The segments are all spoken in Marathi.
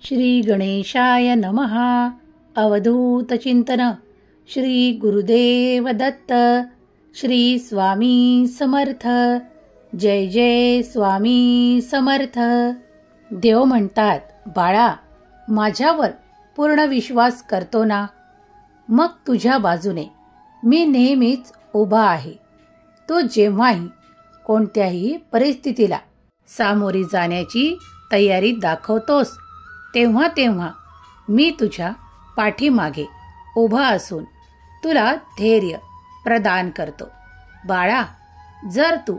श्री गणेशाय नमः. अवधूत चिंतन. श्री गुरुदेव दत्त. श्री स्वामी समर्थ. जय जय स्वामी समर्थ. देव म्हणतात, बाळा, माझ्यावर पूर्ण विश्वास करतो ना, मग तुझ्या बाजूने मी नेहमीच उभा आहे. तू जेव्हाही कोणत्याही परिस्थितीला सामोरी जाण्याची तयारी दाखवतोस, तेव्हा तेव्हा मी तुझ्या पाठीमागे उभा असून तुला धैर्य प्रदान करतो. बाळा, जर तू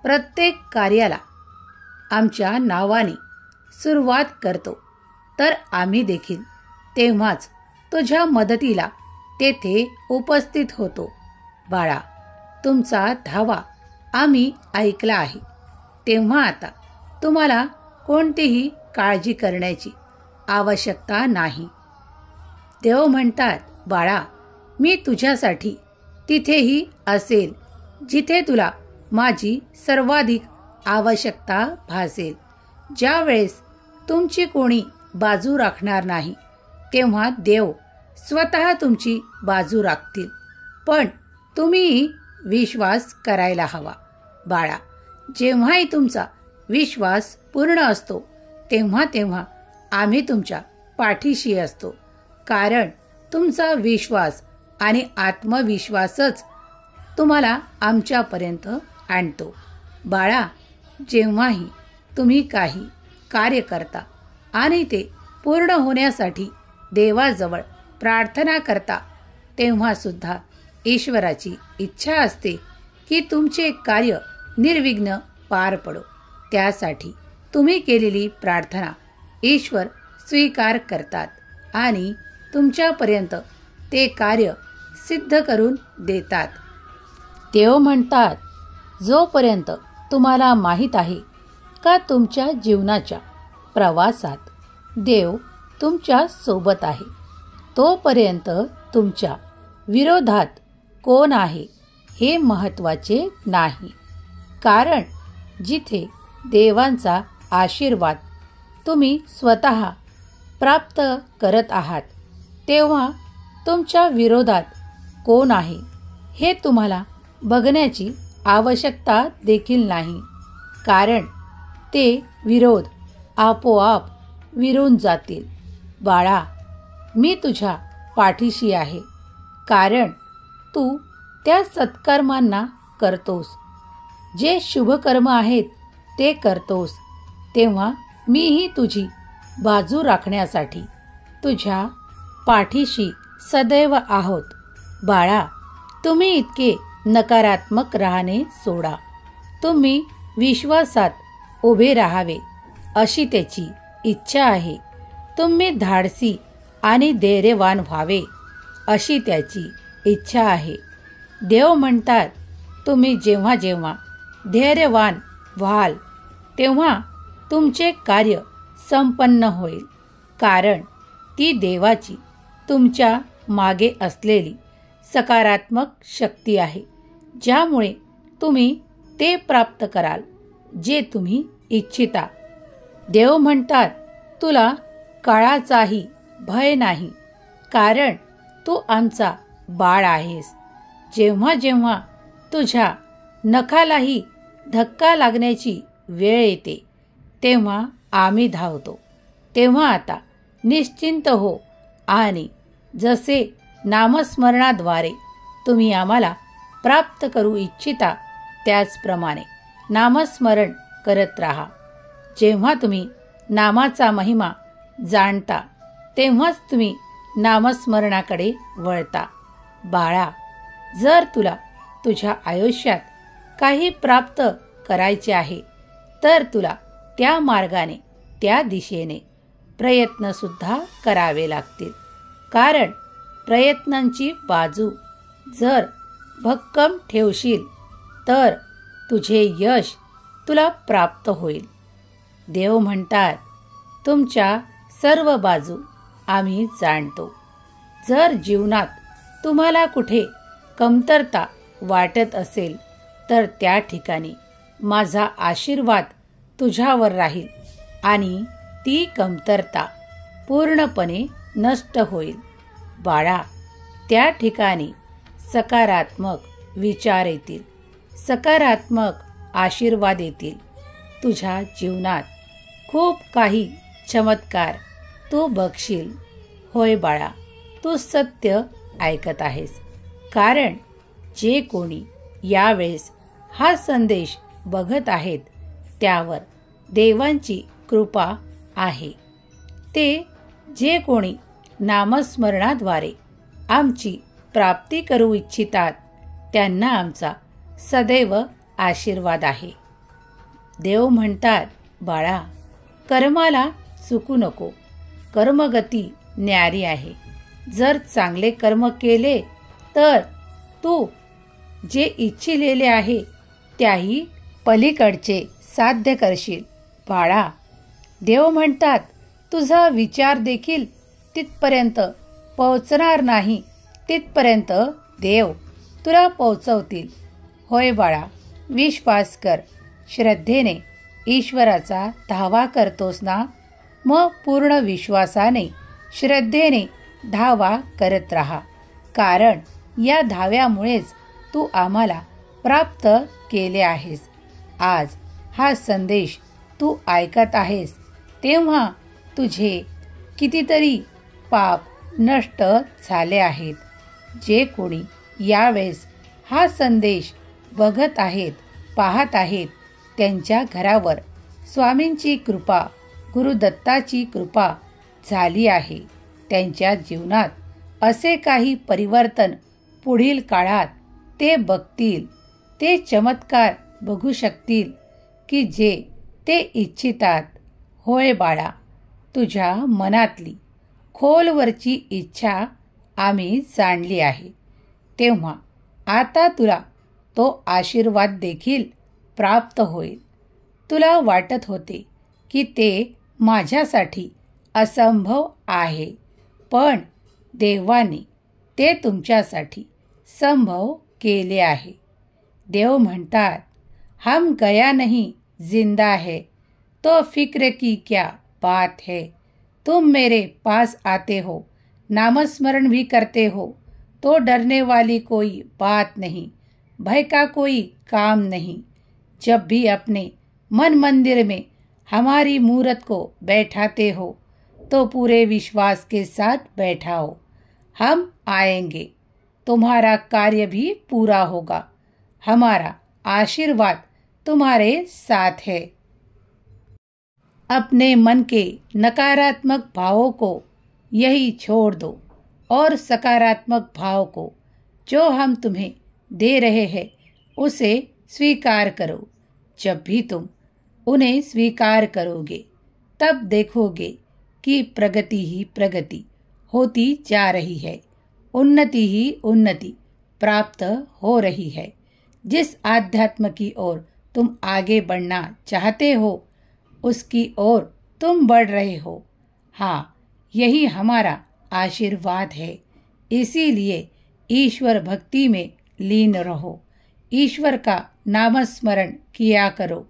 प्रत्येक कार्याला आमच्या नावाने सुरुवात करतो, तर आम्ही देखील तेव्हाच तुझ्या मदतीला तेथे उपस्थित होतो. बाळा, तुमचा धावा आम्ही ऐकला आहे, तेव्हा आता तुम्हाला कोणतीही काळजी करण्याची आवश्यकता नाही. देव म्हणतात, बाळा, मी तुझ्यासाठी तिथेही असेल जिथे तुला माझी सर्वाधिक आवश्यकता भासेल. ज्या वेळेस तुमची कोणी बाजू राखणार नाही, तेव्हा देव स्वतः तुमची बाजू राखतील. पण तुम्ही विश्वास करायला हवा. बाळा, जेव्हाही तुमचा विश्वास पूर्ण असतो, तेव्हा तेव्हा आम्ही तुमच्या पाठीशी असतो. कारण तुमचा विश्वास आणि आत्मविश्वासच तुम्हाला आमच्यापर्यंत आणतो. बाळा, जेव्हाही तुम्ही काही कार्य करता आणि ते पूर्ण होण्यासाठी देवाजवळ प्रार्थना करता, तेव्हा सुद्धा ईश्वराची इच्छा असते की तुमचे कार्य निर्विघ्न पार पडो. त्यासाठी तुम्ही केलेली प्रार्थना ईश्वर स्वीकार करतात आणि तुमच्यापर्यंत ते कार्य सिद्ध करून देतात. देव म्हणतात, जोपर्यंत तुम्हाला माहीत आहे का तुमच्या जीवनाच्या प्रवासात देव तुमच्या सोबत आहे, तोपर्यंत तुमच्या विरोधात कोण आहे हे महत्त्वाचे नाही. कारण जिथे देवांचा आशीर्वाद तुम्ही स्वतः प्राप्त करत आहात, तेव्हा तुमच्या विरोधात कोण आहे हे तुम्हाला बघण्याची आवश्यकता देखील नाही. कारण ते विरोध आपोआप विरून जातील. बाळा, मी तुझ्या पाठीशी आहे. कारण तू त्या सत्कर्मांना करतोस, जे शुभकर्म आहेत ते करतोस, तेव्हा मीही तुझी बाजू राखण्यासाठी तुझ्या पाठीशी सदैव आहोत. बाळा, तुम्ही इतके नकारात्मक राहणे सोडा. तुम्ही विश्वासात उभे राहावे अशी त्याची इच्छा आहे. तुम्ही धाडसी आणि धैर्यवान व्हावे अशी त्याची इच्छा आहे. देव म्हणतात, तुम्ही जेव्हा जेव्हा धैर्यवान व्हाल, तेव्हा तुमचे कार्य संपन्न होईल. कारण ती देवाची तुमच्या मागे असलेली सकारात्मक शक्ती आहे, ज्यामुळे तुम्ही ते प्राप्त कराल जे तुम्ही इच्छिता. देव म्हणतात, तुला काळाचाही भय नाही, कारण तू आमचा बाळ आहेस. जेव्हा जेव्हा तुझ्या नखालाही धक्का लागण्याची वेळ येते, तेव्हा आम्ही धावतो. तेव्हा आता निश्चिंत हो आणि जसे नामस्मरणाद्वारे तुम्ही आम्हाला प्राप्त करू इच्छिता, त्याचप्रमाणे नामस्मरण करत राहा. जेव्हा तुम्ही नामाचा महिमा जाणता, तेव्हाच तुम्ही नामस्मरणाकडे वळता. बाळा, जर तुला तुझ्या आयुष्यात काही प्राप्त करायचे आहे, तर तुला त्या मार्गाने, त्या दिशेने प्रयत्नसुद्धा करावे लागतील. कारण प्रयत्नांची बाजू जर भक्कम ठेवशील, तर तुझे यश तुला प्राप्त होईल. देव म्हणतात, तुमच्या सर्व बाजू आम्ही जाणतो. जर जीवनात तुम्हाला कुठे कमतरता वाटत असेल, तर त्या ठिकाणी माझा आशीर्वाद तुझ्यावर राहील आणि ती कमतरता पूर्णपणे नष्ट होईल. बाळा, त्या ठिकाणी सकारात्मक विचार येतील, सकारात्मक आशीर्वाद येतील. तुझ्या जीवनात खूप काही चमत्कार तू बघशील. होय बाळा, तू सत्य ऐकत आहेस. कारण जे कोणी यावेळेस हा संदेश बघत आहेत त्यावर देवांची कृपा आहे. ते जे कोणी नामस्मरणाद्वारे आमची प्राप्ती करू इच्छितात त्यांना आमचा सदैव आशीर्वाद आहे. देव म्हणतात, बाळा, कर्माला चुकू नको. कर्मगती न्यारी आहे. जर चांगले कर्म केले तर तू जे इच्छिलेले आहे त्याही पलीकडचे साध्य करशील. बाळा, देव म्हणतात, तुझा विचार देखील तिथपर्यंत पोहोचणार नाही तिथपर्यंत देव तुला पोहोचवतील. होय बाळा, विश्वास कर. श्रद्धेने ईश्वराचा धावा करतोस ना, मग पूर्ण विश्वासाने श्रद्धेने धावा करत राहा. कारण या धाव्यामुळेच तू आम्हाला प्राप्त केले आहेस. आज हा संदेश तू ऐकत आहेस तेव्हा तुझे कितीतरी पाप नष्ट झाले आहेत. जे कोणी यावेळेस हा संदेश बघत आहेत, पाहत आहेत, त्यांच्या घरावर स्वामींची कृपा, गुरुदत्ताची कृपा झाली आहे. त्यांच्या जीवनात असे काही परिवर्तन पुढील काळात ते बघतील. ते चमत्कार बघू शकतील की जे ते इच्छितात. होय बाळा, तुझ्या मनातली खोलवरची इच्छा आम्ही जाणली आहे. तेव्हा आता तुला तो आशीर्वाद देखील प्राप्त होईल. तुला वाटत होते की ते माझ्यासाठी असंभव आहे, पण देवाने ते तुमच्यासाठी संभव केले आहे. देव म्हणतात, हम गया नहीं जिंदा है, तो फिक्र की क्या बात है. तुम मेरे पास आते हो, नामस्मरण भी करते हो, तो डरने वाली कोई बात नहीं, भय का कोई काम नहीं. जब भी अपने मन मंदिर में हमारी मूरत को बैठाते हो तो पूरे विश्वास के साथ बैठाओ. हम आएंगे, तुम्हारा कार्य भी पूरा होगा. हमारा आशीर्वाद तुम्हारे साथ है. अपने मन के नकारात्मक भावों को यही छोड़ दो और सकारात्मक भाव को जो हम तुम्हें दे रहे हैं उसे स्वीकार करो. जब भी तुम उन्हें स्वीकार करोगे तब देखोगे कि प्रगति ही प्रगति होती जा रही है, उन्नति ही उन्नति प्राप्त हो रही है. जिस आध्यात्म की ओर तुम आगे बढ़ना चाहते हो उसकी ओर तुम बढ़ रहे हो. हाँ, यही हमारा आशीर्वाद है. इसीलिए ईश्वर भक्ति में लीन रहो, ईश्वर का नामस्मरण किया करो.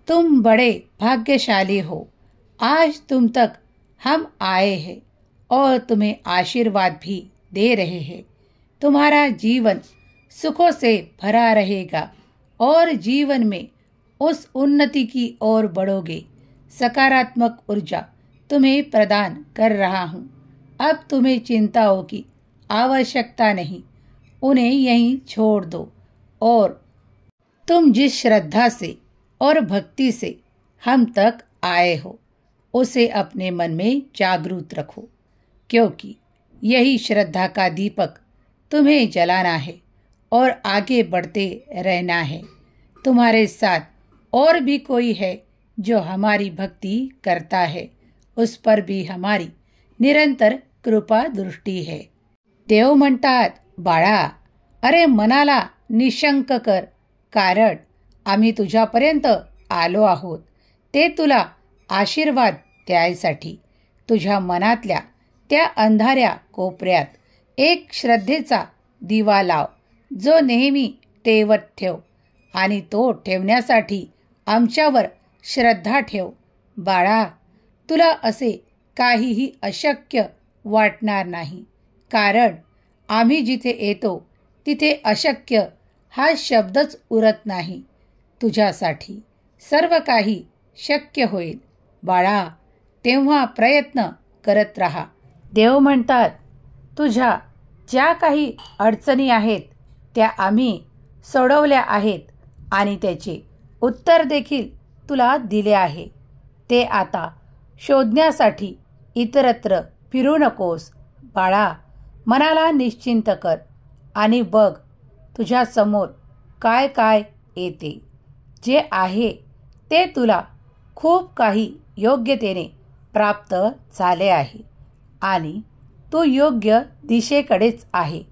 तुम बड़े भाग्यशाली हो. आज तुम तक हम आए हैं और तुम्हें आशीर्वाद भी दे रहे हैं. तुम्हारा जीवन सुखों से भरा रहेगा और जीवन में उस उन्नति की ओर बढ़ोगे. सकारात्मक ऊर्जा तुम्हें प्रदान कर रहा हूँ. अब तुम्हें चिंताओं की आवश्यकता नहीं, उन्हें यहीं छोड़ दो और तुम जिस श्रद्धा से और भक्ति से हम तक आए हो उसे अपने मन में जागरूक रखो, क्योंकि यही श्रद्धा का दीपक तुम्हें जलाना है और आगे बढ़ते रहना है. तुम्हारे साथ और भी कोई है जो हमारी भक्ति करता है, उस पर भी हमारी निरंतर कृपा दृष्टी है. देव म्हणतात, बाळा, अरे मनाला निशंक कर, कारण आम्ही तुझ्यापर्यंत आलो आहोत. ते तुला आशीर्वाद द्यायसाठी. तुझ्या मनातल्या त्या अंधाऱ्या कोपऱ्यात एक श्रद्धेचा दिवा लाव, जो नेहमी तेवत ठेव आणि तो ठेवण्यासाठी आमच्यावर श्रद्धा ठेव. बाळा, तुला असे काहीही अशक्य वाटणार नाही, कारण आम्ही जिथे येतो तिथे अशक्य हा शब्दच उरत नाही. तुझ्यासाठी सर्व काही शक्य होईल बाळा, तेव्हा प्रयत्न करत राहा. देव म्हणतात, तुझ्या ज्या काही अडचणी आहेत त्या आम्ही सोडवल्या आहेत आणि त्याचे उत्तर देखील तुला दिले आहे. ते आता शोधण्यासाठी इतरत्र फिरू नकोस बाळा. मनाला निश्चिंत कर आणि बघ तुझ्यासमोर काय काय येते. जे आहे ते तुला खूप काही योग्यतेने प्राप्त झाले आहे आणि तू योग्य दिशेकडेच आहे.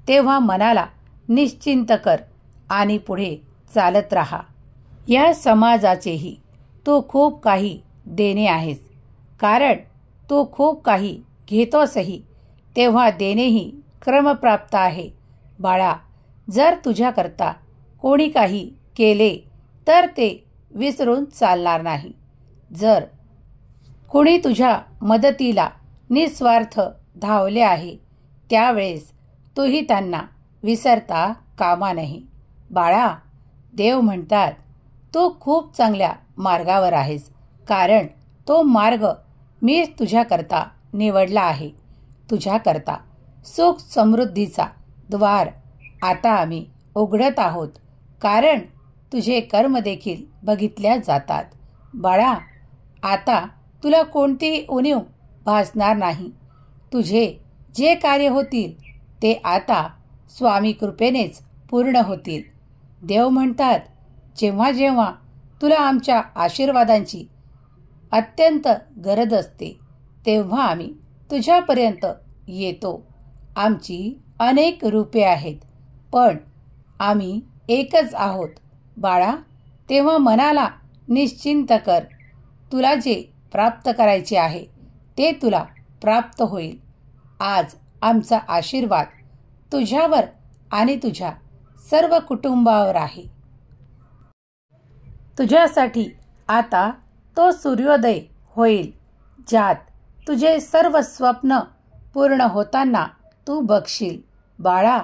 तेव्हा मनाला निश्चिंत कर आणि पुढे चालत राहा. या समाजाचेही तू खूप काही देणे आहेस, कारण तू खूप काही घेतोसही, तेव्हा देणेही क्रमप्राप्त आहे बाळा. जर तुझ्याकरता कोणी काही केले तर ते विसरून चालणार नाही. जर कोणी तुझ्या मदतीला निस्वार्थ धावले आहे त्यावेळेस तूही त्यांना विसरता कामा नये बाळा. देव म्हणतात, तू खूप चांगल्या मार्गावर आहेस, कारण तो मार्ग मी तुझ्याकरता निवडला आहे. तुझ्याकरता सुख समृद्धीचा द्वार आता आम्ही उघडत आहोत, कारण तुझे कर्म देखील बघितल्या जातात बाळा. आता तुला कोणतीही उणीव भासणार नाही. तुझे जे कार्य होतील ते आता स्वामी कृपेनेच पूर्ण होतील. देव म्हणतात, जेव्हा जेव्हा तुला आमच्या आशीर्वादांची अत्यंत गरज असते तेव्हा आम्ही तुझ्यापर्यंत येतो. आमची अनेक रूपे आहेत, पण आम्ही एकच आहोत बाळा. तेव्हा मनाला निश्चिंत कर. तुला जे प्राप्त करायचे आहे ते तुला प्राप्त होईल. आज आमचा आशीर्वाद तुझ्यावर आणि तुझ्या सर्व कुटुंबावर आहे. तुझ्यासाठी आता तो सूर्योदय होईल ज्यात तुझे सर्व स्वप्न पूर्ण होताना तू बघशील बाळा.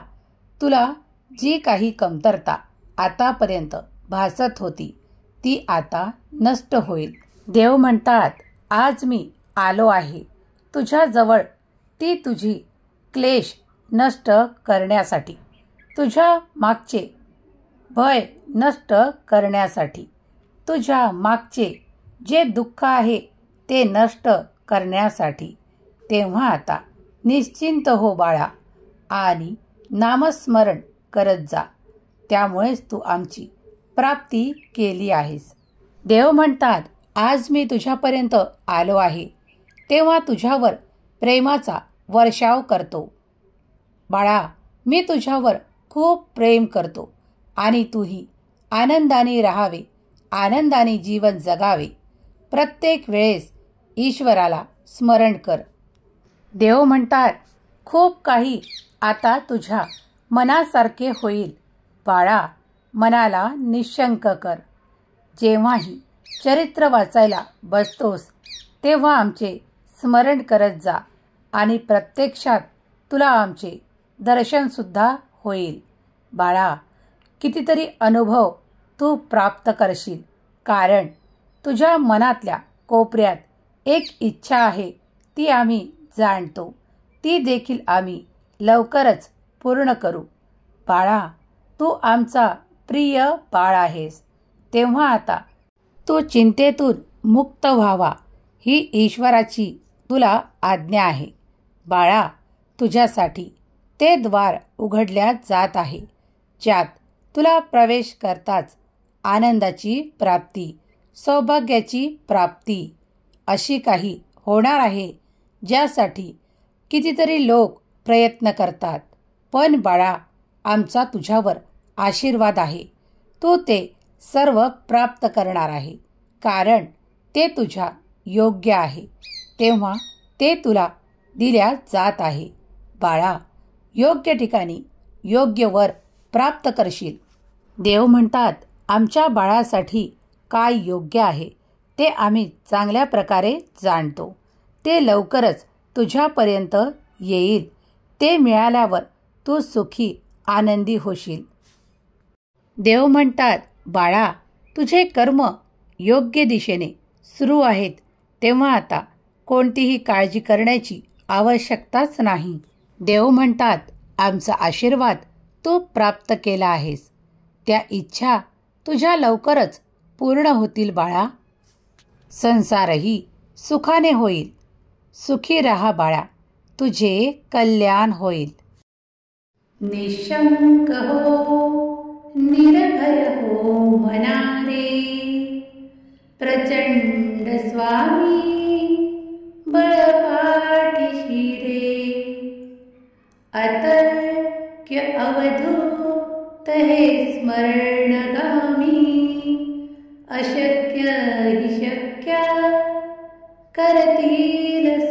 तुला जी काही कमतरता आतापर्यंत भासत होती ती आता नष्ट होईल. देव म्हणतात, आज मी आलो आहे तुझ्याजवळ ती तुझी क्लेश नष्ट करण्यासाठी, तुझ्या मागचे भय नष्ट करण्यासाठी, तुझ्या मागचे जे दुःख आहे ते नष्ट करण्यासाठी. तेव्हा आता निश्चिंत हो बाळा आणि नामस्मरण करत जा. त्यामुळेच तू आमची प्राप्ती केली आहेस. देव म्हणतात, आज मी तुझ्यापर्यंत आलो आहे तेव्हा तुझ्यावर प्रेमाचा वर्षाव करतो बाळा. मी तुझ्यावर खूप प्रेम करतो आणि तूही आनंदाने राहावे, आनंदाने जीवन जगावे. प्रत्येक वेळेस ईश्वराला स्मरण कर. देव म्हणतात, खूप काही आता तुझ्या मनासारखे होईल बाळा. मनाला निशंक कर. जेव्हाही चरित्र वाचायला बसतोस तेव्हा आमचे स्मरण करत जा आणि प्रत्यक्षात तुला आमचे दर्शनसुद्धा होईल बाळा. कितीतरी अनुभव तू प्राप्त करशील, कारण तुझ्या मनातल्या कोपऱ्यात एक इच्छा आहे ती आम्ही जाणतो. ती देखील आम्ही लवकरच पूर्ण करू बाळा. तू आमचा प्रिय बाळ आहेस. तेव्हा आता तू चिंतेतून मुक्त व्हावा ही ईश्वराची तुला आज्ञा आहे बाळा. तुझ्यासाठी ते द्वार उघडल्या जात आहे ज्यात तुला प्रवेश करताच आनंदाची प्राप्ती, सौभाग्याची प्राप्ती अशी काही होणार आहे ज्यासाठी कितीतरी लोक प्रयत्न करतात. पण बाळा, आमचा तुझ्यावर आशीर्वाद आहे. तू ते सर्व प्राप्त करणार आहे, कारण ते तुझ्या योग्य आहे. तेव्हा ते तुला दिल्या जात आहे बाळा. योग्य ठिकाणी योग्य वर प्राप्त करशील. देव म्हणतात, आमच्या बाळासाठी काय योग्य आहे ते आम्ही चांगल्या प्रकारे जाणतो. ते लवकरच तुझ्यापर्यंत येईल. ते मिळाल्यावर तू सुखी आनंदी होशील. देव म्हणतात, बाळा, तुझे कर्म योग्य दिशेने सुरू आहेत, तेव्हा आता कोणतीही काळजी करण्याची आवश्यकताच नाही. देव म्हणतात, आमचा आशीर्वाद तू प्राप्त केला आहेस. त्या इच्छा तुझ्या लवकरच पूर्ण होतील बाळा. संसारही सुखाने होईल. सुखी रहा बाळा, तुझे कल्याण होईल. निशंक हो, निर्भय हो मनारे, प्रचंड स्वामी बळपाठीशी रे. अतर्क्य अवधूत हे स्मरणगामी, अशक्य हि शक्य करतील